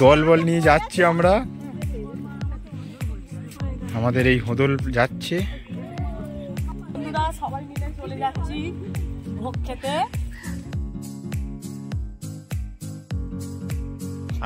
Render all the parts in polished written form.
দলবল নিয়ে যাচ্ছি আমরা, আমাদের এই হোদল যাচ্ছে। সবাই মিলে চলে যাচ্ছি ভোগ খেতে।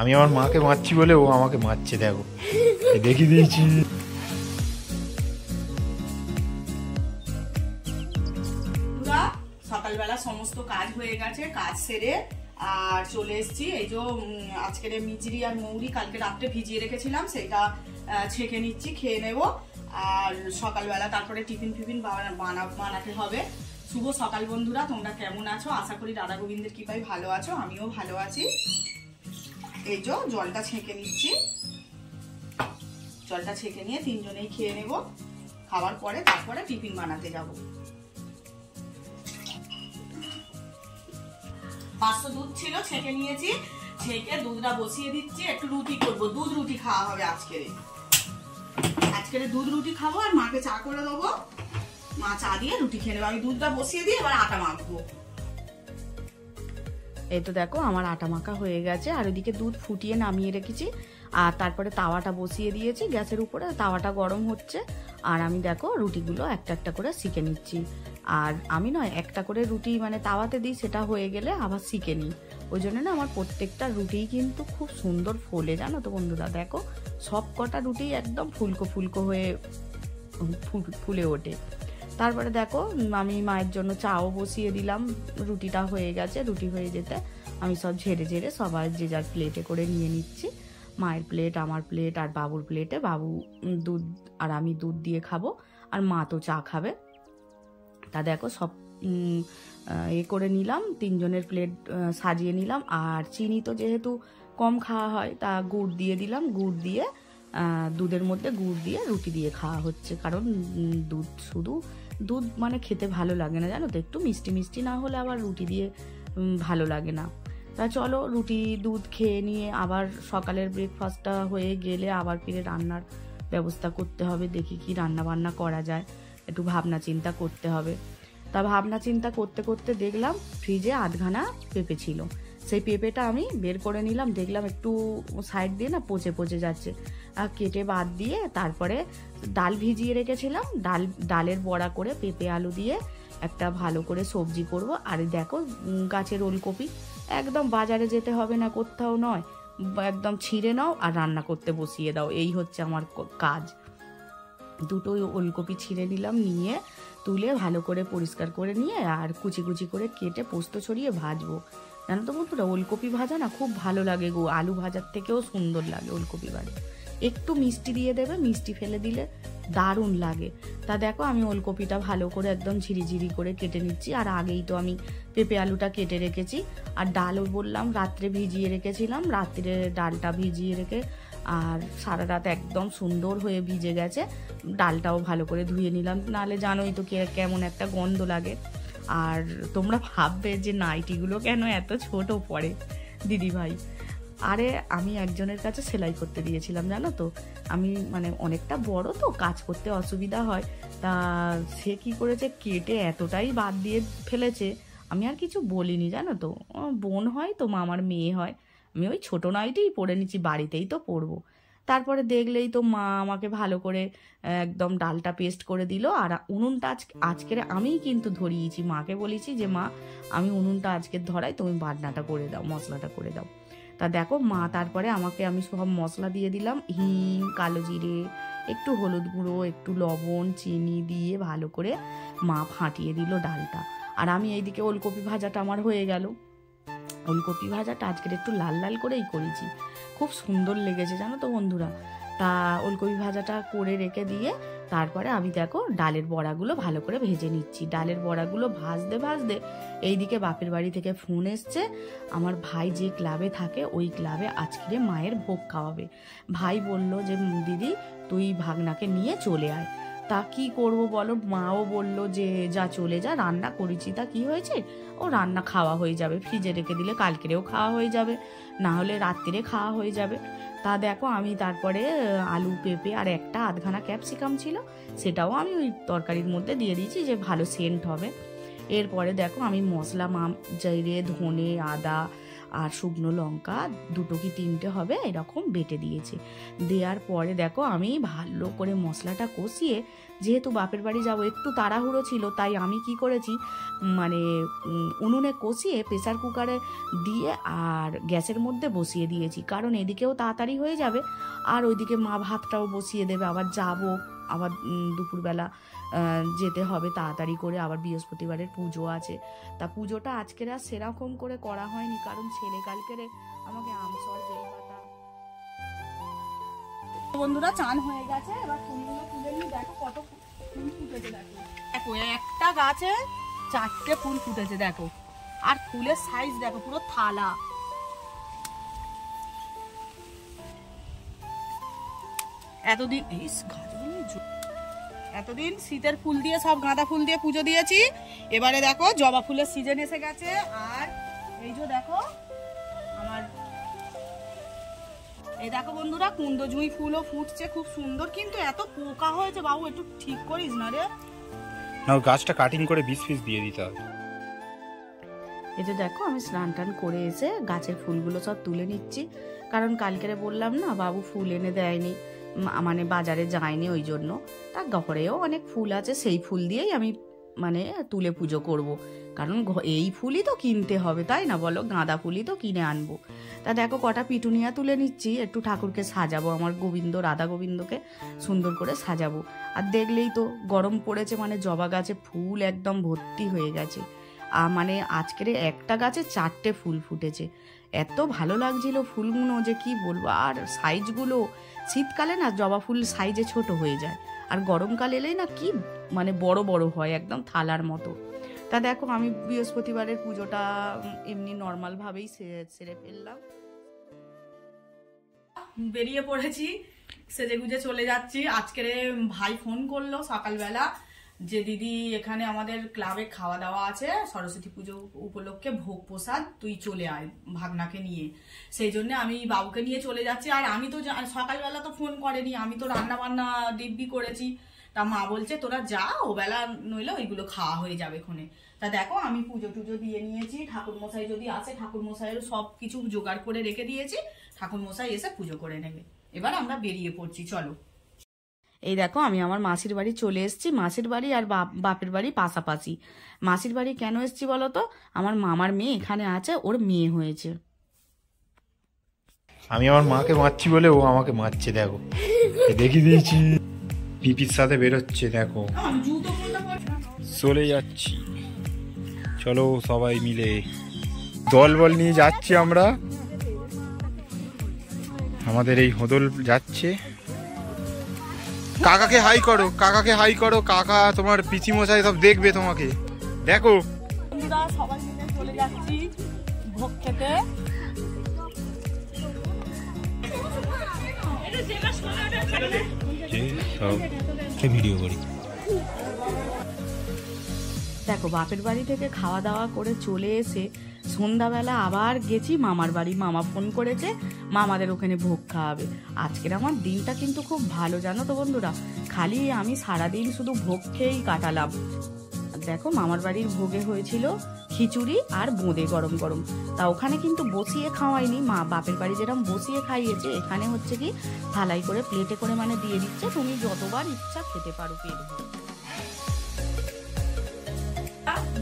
আমি আমার মাকে মারছি বলে ও আমাকে মারছে, দেখো দেখিয়ে দিয়েছি। সকালবেলা সমস্ত কাজ হয়ে গেছে, কাজ সেরে আর চলে এসেছি। এই যে আজকের মিচড়ি আর মৌরি কালকে রাত্রে ভিজিয়ে রেখেছিলাম, সেটা ছেঁকে নিচ্ছি, খেয়ে নেব। আর সকালবেলা তারপরে টিফিন ফিফিন বানাতে হবে। শুভ সকাল বন্ধুরা, তোমরা কেমন আছো? আশা করি রাধা গোবিন্দের কৃপায় ভালো আছো, আমিও ভালো আছি। এই যে জলটা ছেঁকে নিচ্ছি, জলটা ছেঁকে নিয়ে তিনজনেই খেয়ে নেব। খাওয়ার পরে তারপরে টিফিন বানাতে যাব। 500 দুধ ছিল, ছেঁকে নিয়েছি। ছেঁকে দুধটা বসিয়ে দিচ্ছি। একটু রুটি করব, দুধ রুটি খাওয়া হবে আজকের দুধ রুটি খাবো। আর মাকে চা করে দেবো, মা চা দিয়ে রুটি খেয়ে নেবো। আমি দুধটা বসিয়ে দিয়ে এবার আটা মাখবো। এই তো দেখো আমার আটা মাখা হয়ে গেছে। আর ওইদিকে দুধ ফুটিয়ে নামিয়ে রেখেছি। আর তারপরে তাওয়াটা বসিয়ে দিয়েছি গ্যাসের উপরে, তাওয়াটা গরম হচ্ছে। আর আমি দেখো রুটিগুলো একটা একটা করে সেঁকে নিচ্ছি। আর আমি নয়, একটা করে রুটি মানে তাওয়াতে দিই, সেটা হয়ে গেলে আবার সেঁকে নিই। ওই জন্য না আমার প্রত্যেকটা রুটিই কিন্তু খুব সুন্দর ফোলে, জানো তো বন্ধুরা। দেখো সব কটা রুটি একদম ফুলকো ফুলকো হয়ে ফুলে ওঠে। তারপরে দেখো আমি মায়ের জন্য চাও বসিয়ে দিলাম। রুটিটা হয়ে গেছে, রুটি হয়ে যেতে আমি সব ঝেড়ে ঝেড়ে সবাই যে যার প্লেটে করে নিয়ে নিচ্ছি। মায়ের প্লেট, আমার প্লেট আর বাবুর প্লেটে। বাবু দুধ আর আমি দুধ দিয়ে খাবো, আর মা তো চা খাবে। তা দেখো সব করে নিলাম, তিনজনের প্লেট সাজিয়ে নিলাম। আর চিনি তো যেহেতু কম খাওয়া হয়, তা গুড় দিয়ে দিলাম। গুড় দিয়ে দুধের মধ্যে গুড় দিয়ে রুটি দিয়ে খাওয়া হচ্ছে। কারণ শুধু দুধ মানে খেতে ভালো লাগে না, জানো তো। একটু মিষ্টি মিষ্টি না হলে আবার রুটি দিয়ে ভালো লাগে না। তা চলো রুটি দুধ খেয়ে নিয়ে আবার সকালের ব্রেকফাস্টটা হয়ে গেলে আবার ফিরে রান্নার ব্যবস্থা করতে হবে। দেখি কি রান্না বান্না করা যায়, একটু ভাবনা চিন্তা করতে হবে। তা ভাবনা চিন্তা করতে করতে দেখলাম ফ্রিজে আধখানা পেঁপে ছিল। সেই পেঁপেটা আমি বের করে নিলাম, দেখলাম একটু সাইড দিয়ে না পচে পচে যাচ্ছে। কেটে বাদ দিয়ে তারপরে ডাল ভিজিয়ে রেখেছিলাম, ডালের বড়া করে পেঁপে আলু দিয়ে একটা ভালো করে সবজি করব। আর দেখো গাছের ওলকপি, একদম বাজারে যেতে হবে না, কোথাও নয়, একদম ছিঁড়ে নাও আর রান্না করতে বসিয়ে দাও। এই হচ্ছে আমার কাজ। দুটোই ওলকপি ছিঁড়ে নিলাম, নিয়ে তুলে ভালো করে পরিষ্কার করে নিয়ে আর কুচি কুচি করে কেটে পোস্ত ছড়িয়ে ভাজবো। জানো তো বন্ধুরা, ওলকপি ভাজা না খুব ভালো লাগে গো, আলু ভাজার থেকেও সুন্দর লাগে ওলকপি ভাজা। একটু মিষ্টি দিয়ে দেবে, মিষ্টি ফেলে দিলে দারুণ লাগে। তা দেখো আমি ওলকপিটা ভালো করে একদম ঝিরিঝিরি করে কেটে নিচ্ছি। আর আগেই তো আমি পেঁপে আলুটা কেটে রেখেছি। আর ডালও বললাম রাত্রে ভিজিয়ে রেখেছিলাম, রাত্রে ডালটা ভিজিয়ে রেখে আর সারা রাত একদম সুন্দর হয়ে ভিজে গেছে। ডালটাও ভালো করে ধুয়ে নিলাম, নাহলে জানোই তো কেমন একটা গন্ধ লাগে। আর তোমরা ভাববে যে নাইটিগুলো কেন এত ছোট পড়ে দিদি ভাই। আরে আমি একজনের কাছে সেলাই করতে দিয়েছিলাম, জানো তো। আমি মানে অনেকটা বড় তো, কাজ করতে অসুবিধা হয়। তা সে কি করেছে, কেটে এতটাই বাদ দিয়ে ফেলেছে, আমি আর কিছু বলিনি, জানো তো। বোন হয় তো, আমার মেয়ে হয়, আমি ওই ছোটো নাইটিই পরে নিচ্ছি, বাড়িতেই তো পরবো। তারপরে দেখলেই তো মা আমাকে ভালো করে একদম ডালটা পেস্ট করে দিল। আর উনুনটা আজকের আমিই কিন্তু ধরিয়েছি, মাকে বলেছি যে মা আমি উনুনটা আজকে ধরাই, তুমি বাটনাটা করে দাও, মশলাটা করে দাও। তা দেখো মা তারপরে আমাকে আমি সব মশলা দিয়ে দিলাম, হিং, কালো জিরে, একটু হলুদ গুঁড়ো, একটু লবণ, চিনি দিয়ে ভালো করে মা ফাটিয়ে দিল ডালটা। আর আমি এইদিকে ওলকপি ভাজাটা আমার হয়ে গেল। ওলকপি ভাজাটা আজকের একটু লাল লাল করেই করেছি, খুব সুন্দর লেগেছে, জানো তো বন্ধুরা। তা ওলকপি ভাজাটা করে রেখে দিয়ে তারপরে আমি দেখো ডালের বড়াগুলো ভালো করে ভেজে নিচ্ছি। ডালের বড়াগুলো ভাজতে ভাজতে এইদিকে বাপের বাড়ি থেকে ফোন এসছে। আমার ভাই যে ক্লাবে থাকে ওই ক্লাবে আজকে মায়ের ভোগ খাওয়াবে। ভাই বলল যে দিদি তুই ভাগনাকে নিয়ে চলে আয়। তা কি করব বলো, মাও বলল যে যা চলে যা, রান্না করেছি, তা কি হয়েছে, ও রান্না খাওয়া হয়ে যাবে, ফ্রিজে রেখে দিলে কালকেরেও খাওয়া হয়ে যাবে, না হলে রাত্রিরে খাওয়া হয়ে যাবে। তা দেখো আমি তারপরে আলু, পেঁপে আর একটা আধখানা ক্যাপসিকাম ছিল, সেটাও আমি ওই তরকারির মধ্যে দিয়ে দিয়েছি যে ভালো সেন্ট হবে। এরপরে দেখো আমি মশলা জিরে, ধনে, আদা আর শুকনো লঙ্কা 2 কি 3টে হবে এরকম বেটে দিয়েছি। দেওয়ার পরে দেখো আমি ভালো করে মশলাটা কষিয়ে, যেহেতু বাপের বাড়ি যাবো একটু তাড়াহুড়ো ছিল, তাই আমি কি করেছি মানে উনুনে কষিয়ে প্রেসার কুকারে দিয়ে আর গ্যাসের মধ্যে বসিয়ে দিয়েছি, কারণ এদিকেও তাড়াতাড়ি হয়ে যাবে আর ওইদিকে মা ভাতটাও বসিয়ে দেবে। আবার যাবো, আবার দুপুরবেলা যেতে হবে তাড়াতাড়ি করে, আবার বৃহস্পতিবারের পুজো আছে। তা পুজোটা আজকের আর সেরকম করে করা হয়নি, কারণ ছেলে কালকেরে আমাকে আমসর বেল পাতা। বন্ধুরা চান হয়ে গেছে, এবার ফুলগুলো তুলে নিয়ে দেখো কত ফুল ফুটেছে। দেখো একটা গাছে 4টে ফুল ফুটেছে দেখো, আর ফুলের সাইজ দেখো পুরো থালা। এতদিন শীতের ফুল দিয়ে সব গাঁদা ফুল দিয়ে পুজো দিয়েছি, এবারে দেখো জবা ফুলের সিজন এসে গেছে। আর এই যে দেখো আমার এই দেখো বন্ধুরা কুন্ডজুঁই ফুলও ফুটছে খুব সুন্দর, কিন্তু এত পোকা হয়েছে বাবু, একটু ঠিক করিস না রে। না, গাছটা কাটিং করে বীজ ফিজ দিয়ে দিতে হবে। এই যে দেখো আমি স্নান টান করে এসে গাছের ফুলগুলো সব তুলে নিচ্ছি, কারণ কালকেরে বললাম না বাবু ফুল এনে দেয়নি, মানে বাজারে যায়নি, ওই জন্য। তা ঘরেও অনেক ফুল আছে, সেই ফুল দিয়েই আমি মানে তুলে পুজো করব, কারণ এই ফুলই তো কিনতে হবে তাই না বলো, গাঁদা ফুলই তো কিনে আনবো। তা দেখো কটা পিটুনিয়া তুলে নিচ্ছি, একটু ঠাকুরকে সাজাবো, আমার গোবিন্দ রাধা গোবিন্দকে সুন্দর করে সাজাবো। আর দেখলেই তো গরম পড়েছে, মানে জবা গাছে ফুল একদম ভর্তি হয়ে গেছে। মানে আজকের একটা গাছে 4টে ফুল ফুটেছে, এত ভালো লাগছিল ফুলগুলো যে কি বলবো। আর সাইজগুলো শীতকালে না জবা ফুল সাইজে ছোট হয়ে যায়, আর গরমকালে এলেই না কি মানে বড় বড় হয় একদম থালার মতো। তা দেখো আমি বৃহস্পতিবারের পুজোটা এমনি নর্মাল ভাবেই সেরে ফেললাম। বেরিয়ে পড়েছি, সেজে গুজে চলে যাচ্ছি। আজকের ভাই ফোন করলো সকালবেলা যে দিদি এখানে আমাদের ক্লাবে খাওয়া দাওয়া আছে সরস্বতী পুজো উপলক্ষে, ভোগ প্রসাদ, তুই চলে আয় ভাগনাকে নিয়ে। সেই জন্য আমি বাবুকে নিয়ে চলে যাচ্ছি। আর আমি তো সকালবেলা তো ফোন করেনি, আমি তো রান্না বান্না দিব্যি করেছি। তা মা বলছে তোরা যা, ও বেলা নইলে ওইগুলো খাওয়া হয়ে যাবে এখানে। তা দেখো আমি পুজো টুজো দিয়ে নিয়েছি, ঠাকুর মশাই যদি আসে ঠাকুর মশাইয়ের সব কিছু জোগাড় করে রেখে দিয়েছি, ঠাকুর মশাই এসে পুজো করে নেবে। এবার আমরা বেরিয়ে পড়ছি, চলো। এই দেখো আমি আমার মাসির বাড়ি চলে এসেছি। মাসির বাড়ি আর বাপের বাড়ি পাশাপাশি। মাসির বাড়ি কেন এসেছি বলো তো, আমার মামার মেয়ে এখানে আছে, ওর মেয়ে হয়েছে। আমি আমার মাকে মারছি বলে ও আমাকে মারছে, দেখো দেখিয়ে দিয়েছি, পিপির সাথে বেরোচ্ছে, দেখো চলে যাচ্ছি। চলো সবাই মিলে দল বল নিয়ে যাচ্ছি আমরা, আমাদের এই হোদল যাচ্ছে। কাকাকে হাই করো, কাকাকে হাই করো, কাকা তোমার পিসি মশাই সব দেখবে তোমাকে, দেখো। বন্ধুরা সবাই মিলে চলে যাচ্ছি ভোগ খেতে। ভিডিও করি। দেখো বাপের বাড়ি থেকে খাওয়া দাওয়া করে চলে এসে সন্ধ্যাবেলা আবার গেছি মামার বাড়ি। মামা ফোন করেছে মামাদের ওখানে ভোগ খাওয়াবে। আজকের আমার দিনটা কিন্তু খুব ভালো জানো তো বন্ধুরা, খালি আমি সারাদিন শুধু ভোগ খেয়েই কাটালাম। দেখো মামার বাড়ির ভোগে হয়েছিল খিচুড়ি আর বোঁদে গরম গরম। তা ওখানে কিন্তু বসিয়ে খাওয়াইনি, মা বাপের বাড়ি যেরকম বসিয়ে খাইয়েছে, এখানে হচ্ছে কি থালাই করে প্লেটে করে মানে দিয়ে দিচ্ছে, তুমি যতবার ইচ্ছা খেতে পারো পেট ভরে।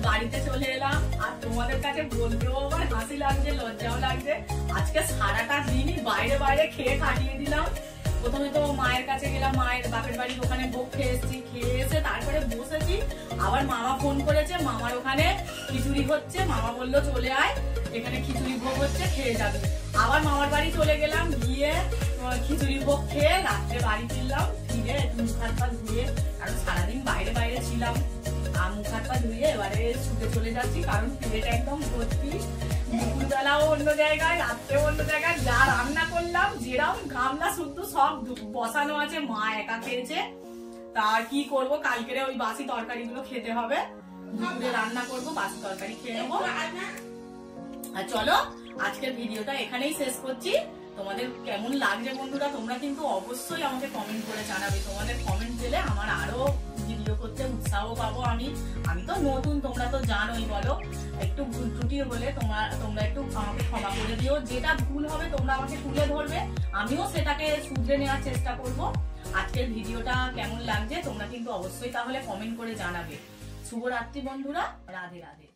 বাড়িতে চলে এলাম, আর তোমাদের কাছে বলতেও আমার হাসি লাগছে, লজ্জাও লাগছে। আজকে সারাটা দিনই বাইরে বাইরে খেয়ে কাটিয়ে দিলাম। প্রথমে তো মায়ের কাছে গেলাম, মায়ের বাপের বাড়ির ওখানে ভোগ খেয়ে এসেছি, খেয়ে এসে তারপরে বসেছি। আবার মামা ফোন করেছে, মামার ওখানে খিচুড়ি হচ্ছে, মামা বললো চলে আয় এখানে খিচুড়ি ভোগ হচ্ছে, খেয়ে যাবে। আবার মামার বাড়ি চলে গেলাম, গিয়ে খিচুড়ি ভোগ খেয়ে রাত্রে বাড়ি ফিরলাম, ফিরে মুখ হাত পা ধুয়ে, কারণ সারাদিন বাইরে বাইরে ছিলাম, আর মুখ হাত পা ধুয়ে এবারে শুতে চলে যাচ্ছি, কারণ পেট একদম ভর্তি। দুপুরবেলাও অন্য জায়গায়, রাত্রেও অন্য জায়গায়, যা রান্না করলাম যেরকম গামলা শুদ্ধ সব বসানো আছে, মা একা খেয়েছে। তা কি করবো, কালকেরে ওই বাসি তরকারিগুলো খেতে হবে, দুপুরে রান্না করবো, বাসি তরকারি খেয়ে নেবো। আর চলো আজকের ভিডিওটা এখানেই শেষ করছি। তোমাদের কেমন লাগছে বন্ধুরা তোমরা কিন্তু অবশ্যই আমাকে কমেন্ট করে জানাবে। তোমাদের কমেন্ট পেলে আমার আরো ভিডিও করতে উৎসাহ পাবো। আমি তো নতুন, তোমরা তো জানোই। বলো, একটু ভুল ত্রুটি হলে তোমরা একটু আমাকে ক্ষমা করে দিও। যেটা ভুল হবে তোমরা আমাকে তুলে ধরবে, আমিও সেটাকে শুধরে নেওয়ার চেষ্টা করব। আজকের ভিডিওটা কেমন লাগছে তোমরা কিন্তু অবশ্যই তাহলে কমেন্ট করে জানাবে। শুভরাত্রি বন্ধুরা, রাধে রাধে।